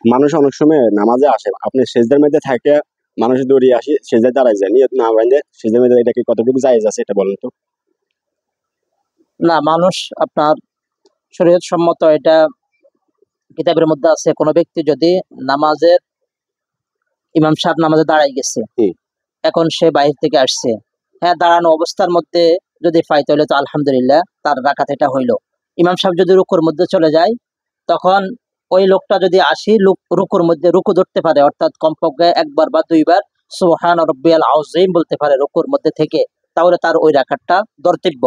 মানুষ অনেক সময় নামাজে আসে, আপনি সেজদার মধ্যে থাকে মানুষ দৌড়িয়ে আসি সেজদায় দাঁড়ায় যায়, নিয়ত না বাইন্দে সেজদার মধ্যে, এটা কি কতটুকু জায়েজ আছে এটা বলেন তো? না, মানুষ আপনার শরীয়ত সম্মত এটা কিতাবের মধ্যে আছে, কোন ব্যক্তি যদি নামাজের ইমাম সাহেব নামাজে দাঁড়াই গেছে, এখন সে বাইরে থেকে আসছে, হ্যাঁ দাঁড়ানো অবস্থার মধ্যে যদি পাই তাহলে তো আলহামদুলিল্লাহ তার রাকাত এটা হইলো। ইমাম সাহেব যদি রুকুর মধ্যে চলে যায়, তখন ওই লোকটা যদি আসি রুকুর মধ্যে রুকু ধরতে পারে, অর্থাৎ কমপক্ষে একবার বা দুইবার সুবহান রাব্বিয়াল আযীম বলতে পারে রুকুর মধ্যে থেকে, তাহলে তার ওই রাকাতটা ধর্তব্য,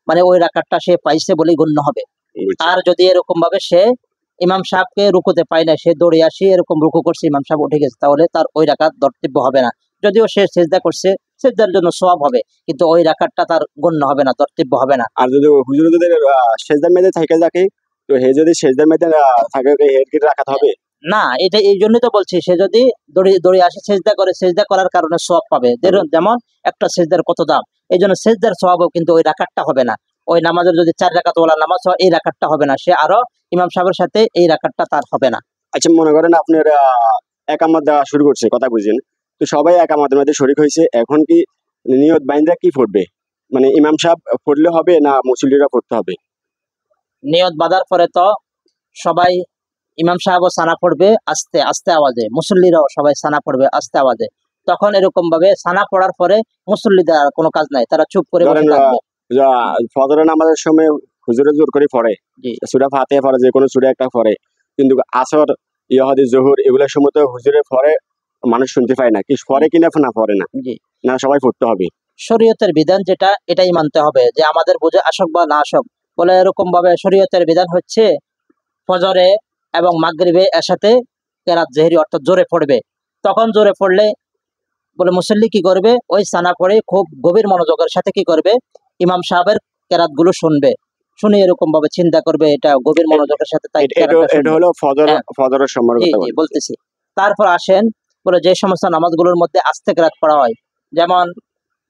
মানে ওই রাকাতটা সে পাইছে বলেই গণ্য হবে। আর যদি এরকম ভাবে সে ইমাম সাহেবকে রুকুতে পায় না, সে দৌড়ে আসি এরকম রুকু করছে, ইমাম সাহেব উঠে গেছে, তাহলে তার ওই রাকাত ধর্তব্য হবে না। যদিও সে সেজদা করছে, সেজদার জন্য সওয়াব হবে, কিন্তু ওই রাকাতটা তার গণ্য হবে না, ধর্তব্য হবে না। আর যদি হুজুর যদি সেজদার মধ্যে থাকে যাকে, তো হে যদি সেজদার মধ্যে থাকে হের কি রাখাতে হবে? না, এটা এই জন্যই তো বলছি, সে যদি দৌড়ে আসে সেজদা করে, সেজদা করার কারণে সওয়াব পাবে, যেমন একটা সেজদার কত দাম, এই জন্য সেজদার সওয়াবও, কিন্তু ওই রাকাতটা হবে না। ওই নামাজের যদি 4 রাকাত ওয়ালা নামাজ হয়, এই রাকাতটা হবে না, সে আরো ইমাম সাহেবের সাথে এই রাকাতটা তার হবে না। আচ্ছা, মনে করেন আপনার একামত দেওয়া শুরু করছে, কথা বুঝেন, তো সবাই একামতের মধ্যে শরীক হয়েছে, এখন কি নিয়ত বাইন্দা কি পড়বে? মানে ইমাম সাহেব পড়লে হবে না মুসল্লিরা পড়তে হবে? নিয়ত বাঁধার পরে তো সবাই, ইমাম সাহেবও সানা পড়বে আস্তে আস্তে আওয়াজে, মুসল্লিরাও সবাই সানা পড়বে আস্তে আওয়াজে। তখন এরকম ভাবে সানা পড়ার পরে মুসল্লিদের আর কোনো কাজ নাই, তারা চুপ করে বসে থাকবে। ফজরের নামাজের সময় হুজুরে জোর করে পড়ে, সূরা ফাতিহা পড়ে, যে কোনো সূরা একটা পড়ে, কিন্তু আসর, ইহদি, জোহর এগুলোর সময় তো হুজুরে পড়ে, মানুষ শুনতে পায় না, কি পড়ে কিনা না পড়ে না, না সবাই পড়তে হবে? শরীয়তের বিধান যেটা এটাই মানতে হবে, যে আমাদের বুঝে আসক বা না আসক। বলে এরকম ভাবে শরীয়তের বিধান হচ্ছে ফজরে এবং মাগরিবে একসাথে কেরাত জেহরি অর্থাৎ জোরে পড়বে। তখন জোরে পড়লে বলে মুসল্লি কি করবে, ওই সানা পড়ে খুব গভীর মনোযোগের সাথে কি করবে, ইমাম সাহেবের কেরাত গুলো শুনবে, শুনে এরকম ভাবে চিন্তা করবে, এটা গভীর মনোযোগের সাথে তাই এটা হলো ফজরের সময় বলতেছি। তারপর আসেন, বলে যে সমস্ত নামাজগুলোর মধ্যে আস্তে কেরাত পড়া হয়, যেমন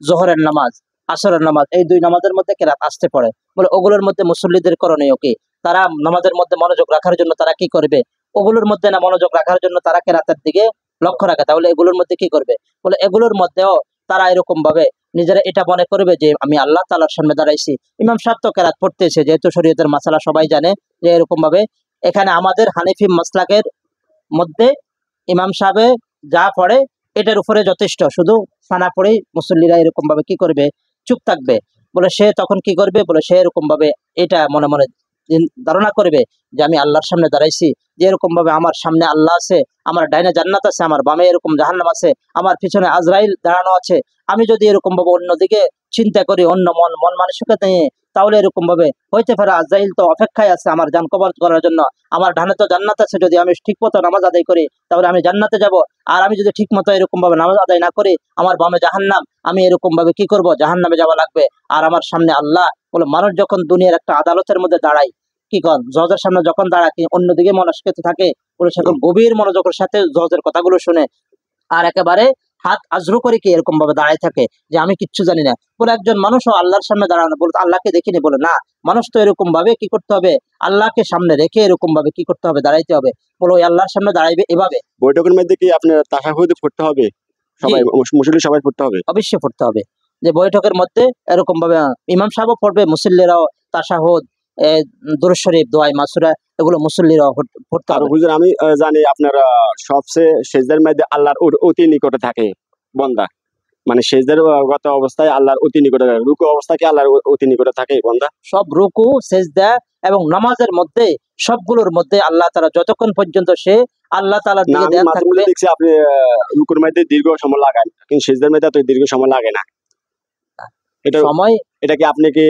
জোহরের নামাজ, আসরের নামাজ, এই দুই নামাজের মধ্যে কেরাত আসতে পড়ে, বলে ওগুলোর মধ্যে মুসল্লিদের করণীয় কি, তারা নামাজের মধ্যে মনোযোগ রাখার জন্য তারা কি করবে, ওগুলোর মধ্যে না মনোযোগ রাখার জন্য তারা কেরাতের দিকে লক্ষ্য রাখে, তাহলে এগুলোর মধ্যে কি করবে, বলে এগুলোর মধ্যেও তারা এরকম ভাবে নিজেরা এটা মনে করবে যে আমি আল্লাহ তাআলার সামনে দাঁড়াইছি, ইমাম সাহেব তো কেরাত পড়তেছে, যেহেতু শরীয়তের মাসালা সবাই জানে, যে এরকম ভাবে এখানে আমাদের হানিফি মাসলাকের মধ্যে ইমাম সাহেবে যা পড়ে এটার উপরে যথেষ্ট, শুধু সানা পড়েই মুসল্লিরা এরকম ভাবে কি করবে, চুপ থাকবে। বলে সে তখন কি করবে, বলে সে এরকম ভাবে এটা মনে মনে ধারণা করবে যে আমি আল্লাহর সামনে দাঁড়াইছি, যে এরকম ভাবে আমার সামনে আল্লাহ আছে, আমার ডাইনে জান্নাত আছে, আমার বামে এরকম জাহান্নাম আছে, আমার পিছনে আজরাইল দাঁড়ানো আছে। আমি যদি এরকম ভাবে অন্যদিকে চিন্তা করি, অন্য মন মানসিকতা নিয়ে, তাহলে এরকম ভাবে হইতে পারে আজরাইল তো অপেক্ষায় আছে আমার জান কবর করার জন্য, আমার ডানে তো জান্নাত আছে, যদি আমি ঠিক মতো নামাজ আদায় করি তাহলে আমি জান্নাতে যাব, আর আমি যদি ঠিক মতো এরকম ভাবে নামাজ আদায় না করি, আমার বামে জাহান্নাম, আমি এরকম ভাবে কি করব, জাহান্নামে যাওয়া লাগবে। আর আমার সামনে আল্লাহ, বলে মানুষ যখন দুনিয়ার একটা আদালতের মধ্যে দাঁড়ায়, কি কর জজের সামনে যখন দাঁড়ায়, অন্যদিকে মনস্কৃত থাকে, বলে সেখন গভীর মনোযোগের সাথে জজের কথাগুলো শুনে, আর একেবারে হাত আজরু করে কি এরকম ভাবে দাঁড়ায় থাকে যে আমি কিচ্ছু জানি না। বলে একজন মানুষও আল্লাহর সামনে দাঁড়ানো, বলে আল্লাহকে দেখিনি, বলে না, মানুষ তো এরকম ভাবে কি করতে হবে, আল্লাহকে সামনে রেখে এরকম ভাবে কি করতে হবে, দাঁড়াইতে হবে। বলে ওই আল্লাহর সামনে দাঁড়াইবে এভাবে। বৈঠকের মধ্যে কি আপনার তাশাহুদ পড়তে হবে? সবাই মুসল্লি সবাই পড়তে হবে? অবশ্যই পড়তে হবে, যে বৈঠকের মধ্যে এরকম ভাবে ইমাম সাহেবও পড়বে, মুসল্লিরাও তাশাহুদ, দুরূদ শরীফ, দোয়া মাসুরা, এগুলো মুসল্লিরাও পড়তে হবে। হুজুর আমি জানি আপনার সবচেয়ে সেজদার মধ্যে আল্লাহর অতি নিকটে থাকে বান্দা, মানে সেজদার গত অবস্থায় আল্লাহর অতি নিকটে থাকে, রুকু অবস্থায় কি আল্লাহর অতি নিকটে থাকে বান্দা? সব রুকু সেজদা এবং নামাজের মধ্যে, সবগুলোর মধ্যে আল্লাহ তাআলা যতক্ষণ পর্যন্ত সে আল্লাহ তাআলার দিকে ধ্যান থাকবে। দেখছি আপনি রুকুর মধ্যে দীর্ঘ সময় লাগান, কিন্তু সেজদার মধ্যে এত দীর্ঘ সময় লাগে না, এটা কি আপনি কি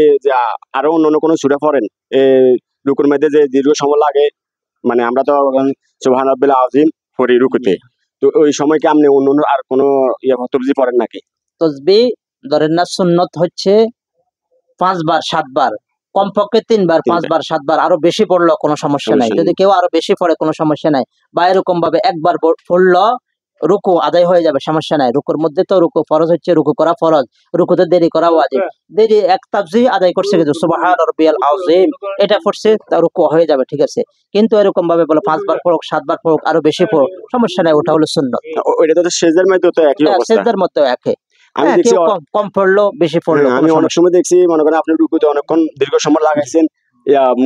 আরো অন্য কোনো সূরা পড়েন রুকুর মধ্যে যে দীর্ঘ সময় লাগে? মানে আমরা তো সুবহান রাব্বিল আযীম পড়ি রুকুতে, তো ওই সময় কি আপনি অন্য আর কোনো তসবিহ পড়েন নাকি? তসবিহ ধরেন না, সুন্নত হচ্ছে 5 বার 7 বার, কমপক্ষে 3 বার 5 বার 7 বার, আরো বেশি পড়লো কোনো সমস্যা নাই, যদি কেউ আরো বেশি পড়ে কোনো সমস্যা নাই, বা এরকম ভাবে একবার পড়লো রুকু আদায় হয়ে যাবে, সমস্যা নাই। রুকুর মধ্যে তো রুকু ফরজ হচ্ছে, রুকু করা ফরজ, রুকুতে দেরি করা ওয়াজিব। দেরি এক তাসবিহ আদায় করছে কিন্তু সুবহান রাব্বিয়াল আযীম এটা পড়ছে, তা রুকু হয়ে যাবে, ঠিক আছে। কিন্তু এরকম ভাবে বলে 5 বার পড়ুক, 7 বার পড়ুক, আরো বেশি পড়ুক, সমস্যা নাই, ওটা হলো সুন্নত। ওইটা তো সেজদার মধ্যে তো একই হ্যাঁ, অবস্থা। সিজদার মতো একই। আমি হ্যাঁ, দেখছি কেউ কম পড়লো, বেশি পড়লো, হ্যাঁ, কোনো আমি অনেক সমস্যা সময় দেখছি, মনে করেন আপনি রুকুতে অনেকক্ষণ দীর্ঘ সময় লাগাইছেন,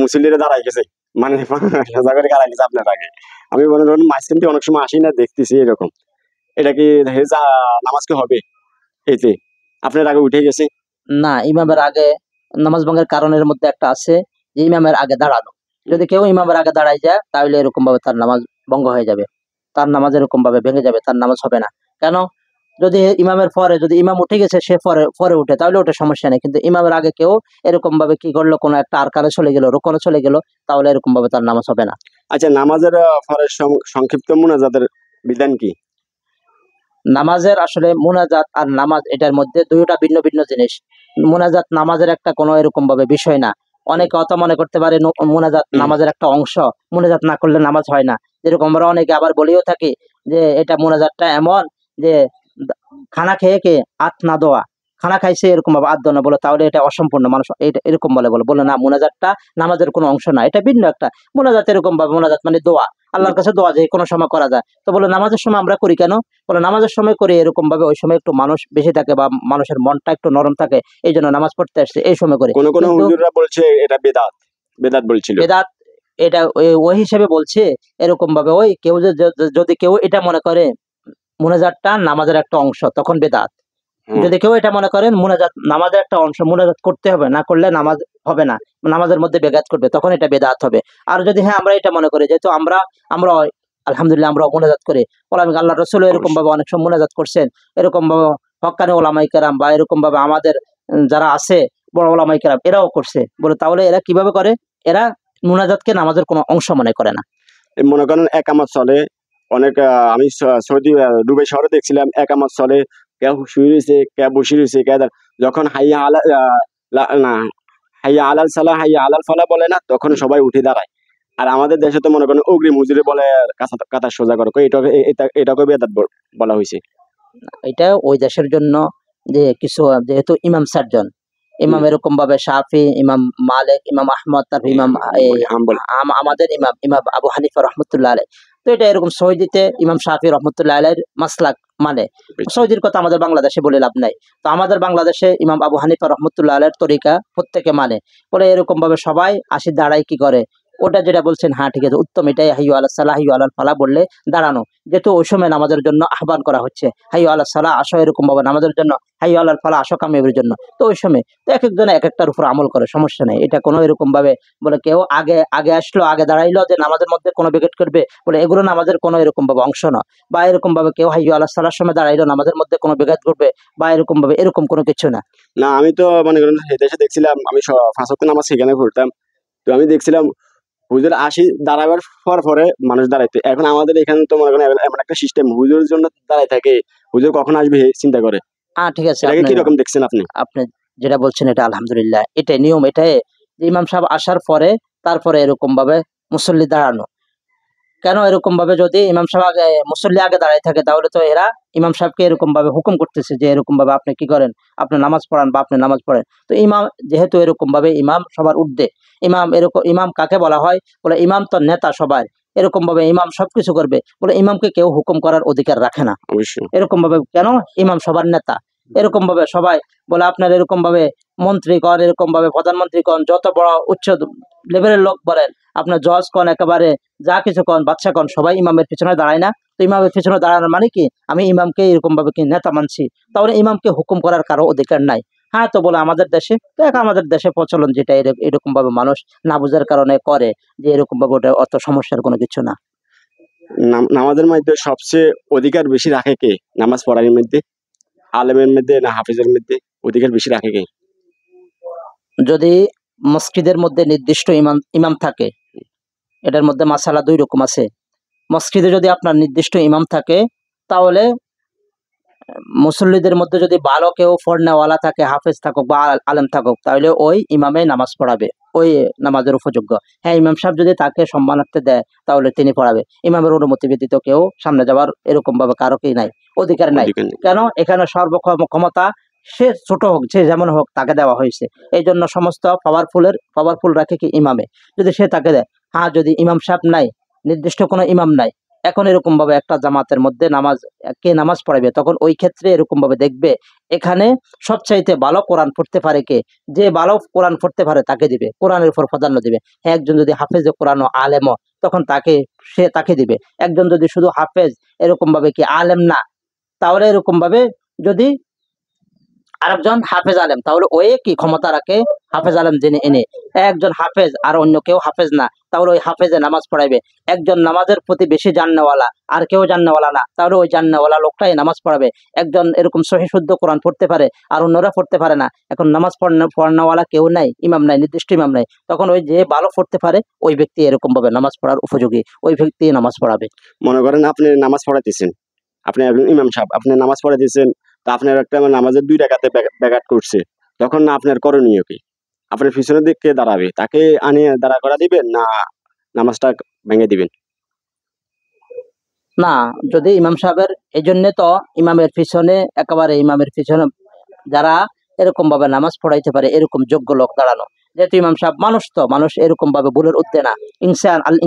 মুসল্লিরা দাঁড়াই গেছে, মানে সোজা করে দাঁড়াই গেছে আপনার আগে। আমি মনে করেন মাঝখান থেকে অনেক সময় আসি না, দেখতেছি এরকম। এটা কি হেজা নামাজ কি হবে এতে? আপনার আগে উঠে গেছে। না। ইমামের আগে নামাজ ভঙ্গের কারণের মধ্যে একটা আছে যে ইমামের আগে দাঁড়ানো। যদি কেউ ইমামের আগে দাঁড়ায় যায় তাহলে এরকম ভাবে তার নামাজ ভঙ্গ হয়ে যাবে, তার নামাজ এরকম ভাবে ভেঙে যাবে, তার নামাজ হবে না। কেন? যদি ইমামের পরে, যদি ইমাম উঠে গেছে সে পরে পরে উঠে, তাহলে ওটা সমস্যা নেই। কিন্তু ইমামের আগে কেউ এরকম ভাবে কি করলো, কোনো একটা আরকানে চলে গেল, রুকুনে চলে গেল, তাহলে এরকম ভাবে তার নামাজ হবে না। আচ্ছা, নামাজের পরে সংক্ষিপ্ত মুনাজাতের বিধান কি? নামাজের আসলে মুনাজাত আর নামাজ এটার মধ্যে দুইটা ভিন্ন ভিন্ন জিনিস। মুনাজাত নামাজের একটা কোনো এরকম ভাবে বিষয় না। অনেকে অত মনে করতে পারে মুনাজাত নামাজের একটা অংশ, মুনাজাত না করলে নামাজ হয় না। যেরকম আমরা অনেকে আবার বলেও থাকি যে এটা মুনাজাতটা এমন যে খানা খেয়ে কে আত না দেওয়া, খানা খাইছে এরকম ভাবে আত দেওয়া না, বলে তাহলে এটা অসম্পূর্ণ মানুষ, এটা এরকম বলে বলে না, মুনাজাতটা নামাজের কোনো অংশ না, এটা ভিন্ন একটা মুনাজাত। এরকম ভাবে মুনাজাত মানে দোয়া, আল্লাহর কাছে দোয়া যে কোনো সময় করা যায়। তো বলে নামাজের সময় আমরা করি কেন? বলে নামাজের সময় করে এরকম ভাবে, ওই সময় একটু মানুষ বেশি থাকে বা মানুষের মনটা একটু নরম থাকে, এই জন্য নামাজ পড়তে আসছে এই সময় করে। কোন কিন্তু হুজুররা বলছে এটা বেদাত, বেদাত বলছিল। বেদাত এটা ওই হিসেবে বলছে এরকম ভাবে, ওই কেউ যদি কেউ এটা মনে করে মুনাজাতটা নামাজের একটা অংশ, তখন বেদাত। যদি কেউ এটা মনে করেন মুনাজাত নামাজের একটা অংশ, মুনাজাত করতে হবে, না করলে নামাজ হবে না, নামাজের মধ্যে বেগাত করবে, তখন এটা বেদাত হবে। আর যদি হ্যাঁ আমরা এটা মনে করি, যেহেতু আমরা আলহামদুলিল্লাহ আমরা মুনাজাত করি, ওলামা আল্লাহ রসুল এরকম ভাবে অনেক সময় মুনাজাত করছেন, এরকম ভাবে হক্কানি ওলামায়ে কেরাম বা এরকম ভাবে আমাদের যারা আছে বড় ওলামায়ে কেরাম এরাও করছে। বলে তাহলে এরা কিভাবে করে? এরা মুনাজাতকে নামাজের কোনো অংশ মনে করে না। মনে করেন একামত চলে অনেক, আমি সৌদি দুবাই শহরে দেখছিলাম, একামত চলে, কেউ শুয়ে রয়েছে, কেউ বসে রয়েছে, যখন হাইয়া আলা না, হাইয়া আলাল সালাহ হাইয়া আলাল ফালাহ বলে না, তখন সবাই উঠে দাঁড়ায়। আর আমাদের দেশে তো মনে করেন অগ্রিম হুজুরে বলে কাতার সোজা করো, এটাকে বেদাত বলা হয়েছে। এটা ওই দেশের জন্য যে কিছু, যেহেতু ইমাম 4 জন, ইমাম এরকম ভাবে শাফি, ইমাম মালিক, ইমাম আহমদ, তারপর ইমাম আমাদের ইমাম ইমাম আবু হানিফা রহমতুল্লাহ আলাইহ। তো এটা এরকম সৌদিতে ইমাম শাফি রহমতুল্লাহ আলাইহির মাসলাক মানে, সৌদির কথা আমাদের বাংলাদেশে বলে লাভ নাই। তো আমাদের বাংলাদেশে ইমাম আবু হানিফা রহমতুল্লাহ আলাইহির তরিকা প্রত্যেকে মানে, বলে এরকম ভাবে সবাই আসি দাঁড়ায় কি করে, ওটা যেটা বলছেন হ্যাঁ ঠিক আছে, উত্তম এটাই, হাইয়ু আলাস সালাহ হাইয়ু আলাল ফালাহ বললে দাঁড়ানো। যেহেতু ওই সময় নামাজের জন্য আহ্বান করা হচ্ছে, হাইয়ু আলাস সালাহ আসো, এরকম ভাবে নামাজের জন্য, হাইয়ু আলাল ফালাহ আসো কামিয়াবের জন্য। তো ওই সময় তো এক একজন এক একটার উপর আমল করে, সমস্যা নেই। এটা কোনো এরকম ভাবে বলে কেউ আগে আগে আসলো, আগে দাঁড়াইলো যে নামাজের মধ্যে কোনো বিঘট করবে, বলে এগুলো নামাজের কোনো এরকম ভাবে অংশ না। বা এরকম ভাবে কেউ হাইয়ু আলাস সালাহর সময় দাঁড়াইলো, নামাজের মধ্যে কোনো বিঘাত করবে বা এরকম ভাবে, এরকম কোনো কিছু না। না, আমি তো মনে করেন দেশে দেখছিলাম, আমি 5 ওয়াক্ত নামাজ সেখানে পড়তাম। তো আমি দেখছিলাম হুজুর আসি দাঁড়াবার পরে মানুষ দাঁড়াইতে। এখন আমাদের এখানে তো মনে করেন এমন একটা সিস্টেম, হুজুরের জন্য দাঁড়ায় থাকে, হুজুর কখন আসবে চিন্তা করে। হ্যাঁ ঠিক আছে, এটাকে কিরকম দেখছেন আপনি? আপনি যেটা বলছেন এটা আলহামদুলিল্লাহ, এটাই নিয়ম, এটাই যে ইমাম সাহেব আসার পরে তারপরে এরকম ভাবে মুসল্লি দাঁড়ানো। কেন এরকম ভাবে? যদি ইমাম সাহেব আগে, মুসল্লি আগে দাঁড়ায় থাকে, তাহলে তো এরা ইমাম সাহেবকে এরকম ভাবে হুকুম করতেছে যে এরকম ভাবে আপনি কি করেন, আপনি নামাজ পড়ান বা আপনি নামাজ পড়েন। তো ইমাম যেহেতু এরকম ভাবে ইমাম সবার ঊর্ধ্বে, ইমাম এরকম, ইমাম কাকে বলা হয়? বলে ইমাম তো নেতা সবার, এরকম ভাবে ইমাম সবকিছু করবে, বলে ইমামকে কেউ হুকুম করার অধিকার রাখে না। অবশ্যই। এরকম ভাবে কেন? ইমাম সবার নেতা, এরকম ভাবে সবাই বলে আপনার এরকম ভাবে মন্ত্রী কন, এরকম ভাবে প্রধানমন্ত্রী কন, যত বড় উচ্চ লেভেলের লোক বলেন, আপনার জজ কন, একেবারে যা কিছু কন, বাদশা কন, সবাই ইমামের পিছনে দাঁড়ায় না? তো ইমামের পিছনে দাঁড়ানোর মানে কি? আমি ইমামকে এরকম ভাবে কি নেতা মানছি, তাহলে ইমামকে হুকুম করার কারো অধিকার নাই। হ্যাঁ, তো বলে আমাদের দেশে তো আমাদের দেশে প্রচলন যেটা, এরকম ভাবে মানুষ না বুঝার কারণে করে, যে এরকম ভাবে ওটা অত সমস্যার কোনো কিছু না। নামাজের মধ্যে সবচেয়ে অধিকার বেশি রাখে কে নামাজ পড়ার মধ্যে? আলেমের মধ্যে না হাফিজের মধ্যে অধিকার বেশি রাখে কে? যদি মসজিদের মধ্যে নির্দিষ্ট ইমাম ইমাম থাকে, এটার মধ্যে মাসালা 2 রকম আছে। মসজিদে যদি আপনার নির্দিষ্ট ইমাম থাকে, তাহলে মুসল্লিদের মধ্যে যদি ভালো কেউ পড়নেওয়ালা থাকে, হাফেজ থাকুক বা আলেম থাকুক, তাহলে ওই ইমামে নামাজ পড়াবে, ওই নামাজের উপযোগ্য। হ্যাঁ, ইমাম সাহেব যদি তাকে সম্মানার্থে দেয় তাহলে তিনি পড়াবে। ইমামের অনুমতি ব্যতীত কেউ সামনে যাওয়ার এরকম ভাবে কারো কি নাই, অধিকার নাই। কেন? এখানে সর্বক্ষমতা সে ছোট হোক, সে যেমন হোক, তাকে দেওয়া হয়েছে। এই জন্য সমস্ত পাওয়ারফুল রাখে কি ইমামে, যদি সে তাকে দেয়। হ্যাঁ, যদি ইমাম সাহেব নাই, নির্দিষ্ট কোনো ইমাম নাই, এখন এরকম ভাবে একটা জামাতের মধ্যে কে নামাজ পড়াবে, তখন ওই ক্ষেত্রে এরকম ভাবে দেখবে এখানে সবচাইতে ভালো কোরআন পড়তে পারে কে, যে ভালো কোরআন পড়তে পারে তাকে দিবে, কোরআনের উপর প্রাধান্য দিবে। হ্যাঁ, একজন যদি হাফেজ কোরআন ও আলেম, তখন তাকে দিবে। একজন যদি শুধু হাফেজ এরকম ভাবে কি আলেম না, তাহলে এরকম ভাবে যদি আরেকজন হাফেজ আলেম, তাহলে ওই কি ক্ষমতা রাখে হাফেজ আলেম যিনি এনে, একজন হাফেজ আর অন্য কেউ হাফেজ না, তাহলে ওই হাফেজে নামাজ পড়াইবে। একজন নামাজের প্রতি বেশি জান্নাওয়ালা আর কেউ জান্নাওয়ালা না, তাহলে ওই জান্নাওয়ালা লোকটাই নামাজ পড়াবে। একজন এরকম সহি শুদ্ধ কোরআন পড়তে পারে আর অন্যরা পড়তে পারে না, এখন নামাজ পড়ানোওয়ালা কেউ নাই, ইমাম নাই, নির্দিষ্ট ইমাম নাই, তখন ওই যে ভালো পড়তে পারে ওই ব্যক্তি এরকম ভাবে নামাজ পড়ার উপযোগী, ওই ব্যক্তি নামাজ পড়াবে। মনে করেন আপনি নামাজ পড়াইতেছেন, আপনি একজন ইমাম সাহেব, আপনি নামাজ পড়াইতেছেন, তা আপনার একটা নামাজের 2 রাকাতে ব্যাঘাত করছে, তখন না আপনার করণীয় কি? আপনার পিছনের দিকে দাঁড়াবে, তাকে আনিয়ে দাঁড়া করা দিবেন না নামাজটা ভেঙে দিবেন? না, যদি ইমাম সাহেবের, এই জন্য তো ইমামের পিছনে, একেবারে ইমামের পিছনে যারা এরকম ভাবে নামাজ পড়াইতে পারে এরকম যোগ্য লোক দাঁড়ানো। যেহেতু ইমাম সাহেব মানুষ, তো মানুষ এরকম ভাবে ভুলের উঠতে না,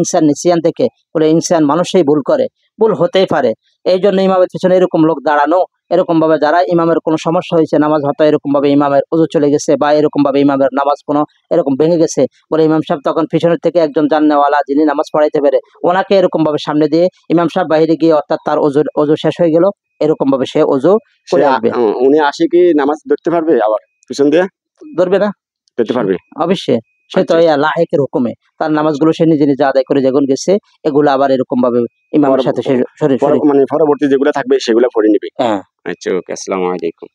ইনসান নিসিয়ান থেকে বলে, ইনসান মানুষই ভুল করে, ভুল হতেই পারে। এই জন্য ইমামের পিছনে এরকম লোক দাঁড়ানো, এরকম ভাবে যারা ইমামের কোনো সমস্যা হয়েছে, নামাজ হয়তো এরকম ভাবে ইমামের ওযু চলে গেছে বা এরকম ভাবে ইমামের নামাজ কোনো এরকম ভেঙে গেছে, বলে ইমাম সাহেব তখন পিছনের থেকে একজন জান্নেওয়ালা যিনি নামাজ পড়াইতে পারে ওনাকে এরকম ভাবে সামনে দিয়ে, ইমাম সাহেব বাইরে গিয়ে, অর্থাৎ তার ওযু শেষ হয়ে গেল, এরকম ভাবে সে ওযু করে আসবে। উনি আসে কি নামাজ ধরতে পারবে? আবার পিছন দিয়ে ধরবে না? ধরতে পারবে? অবশ্যই। সে তো লাহেকের হুকুমে তার নামাজগুলো সে নিজে নিজে আদায় করে যখন গেছে, এগুলো আবার এরকম ভাবে ইমামের সাথে সে মানে পরবর্তী যেগুলো থাকবে সেগুলো পড়ে নিবে। হ্যাঁ। আচ্ছা, ওকে, আসসালামু আলাইকুম।